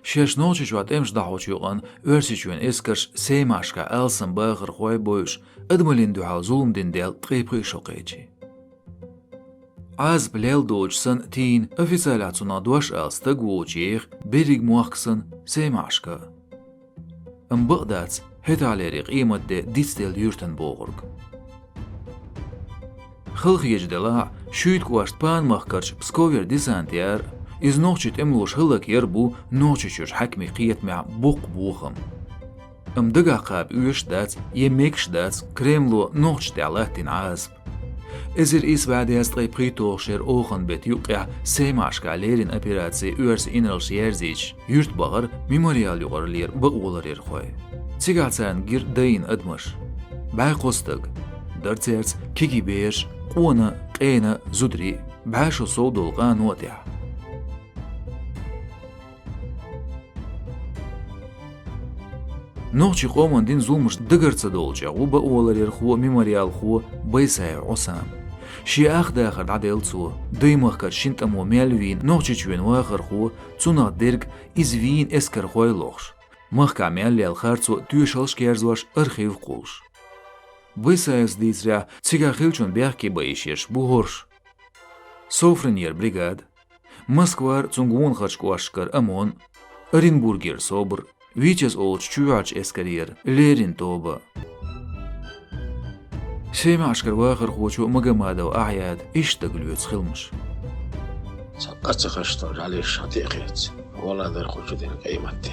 Şeş noçiç vat emş dahoç yoğan, örsiçün eskers seymaşka elsin bağır koy boyuş, ıdmalin duha zulüm dindel tıqıpı şoqayci. Az bilel doğuçsın tin, ofisalatuna duaş elsta guğuciyek, berig muaksın seymaşka. Imbıqdats, hetaleri qiymatde distel yürten boğurg. Xılq yecdela, şüyt kuaşt pan mahkarç pskover disantiyer, iz noçit emloş hılak yer bu noçiçür hakmi qiyetmea bok buğım. Imdıga qab üyeşdats, yemekşdats, kremlo noçt alatin azb. Ezir is vadiyast qiypqitoğşer oğun bet yuqya seymaşka lerin operasi üyers inrılş yerziç, yurt bağır memorial yuqarlir bağular yer qoy. Tsigatsan gir dayin admış. Bay qostıg, dörtserts, kiki beş, qona, qena, zudri, başo soğdolğa notya. Noçi qoman din zulmuş dıgırtsa dolca, u bağular yer xo memorial xo baysay osam. شي أخدا آخر عدل تو دايما خر شنت أمو مالوين نوچي چوين واخر خو تسونا درك إزوين إسكر خوي لوخش مخكا مالي الخارتو تيوشالش كيرزواش أرخيف قولش بيسايس ديزرا تيغا خيلچون بيحكي بايشيش بوهورش سوفرنير بريغاد مسكوار تونغون خرشكواشكر أمون أرينبورغير صوبر ويچز أولش چوعج إسكرير ليرين توبا سيما عشكر واخر خوشو مقامادا وأعياد اشتغلوا خلمش سقط خشتر عليه شاطئقيت ولا در خوشو دين قيمتي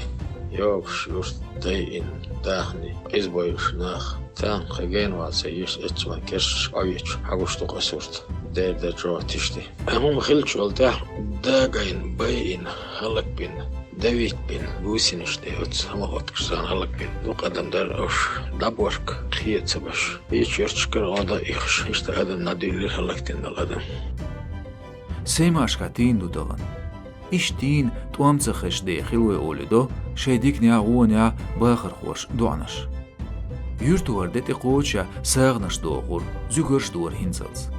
يوكش يوش داين داخني إزبويش ناخ تان خجين واسيش اتما كرش أويش حقوشتو قصورت دير جو تشتي همو مخلش والتا داقين باين هلق بين داويت بين بوسينش ديوت هما واتكسان هلق بين دو قدم در اوش دابورك خيت سبش يش يرشكر غادا إخش إشتا هذا نديل هلق تين القدم سيما عشكاتين دو دغن إشتين توامتخش دي خلوي أولدو شايديك نيا غونيا باخر خوش دوعنش يرتوار ديتي قوتشا ساغنش دوغور زوغرش دور هنزلز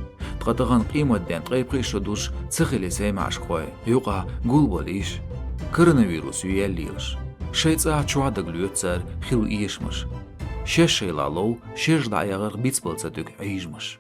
تقطغان قيمة دين قيب قيشو دوش تسخلي سيما عشكوي يوقع قول إيش كوروnavirus ياليش شيتسا چوعدا glüetser خيل إيشمش شش شيلالو شش دعيغر بيتسبلتسا دوك عيجمش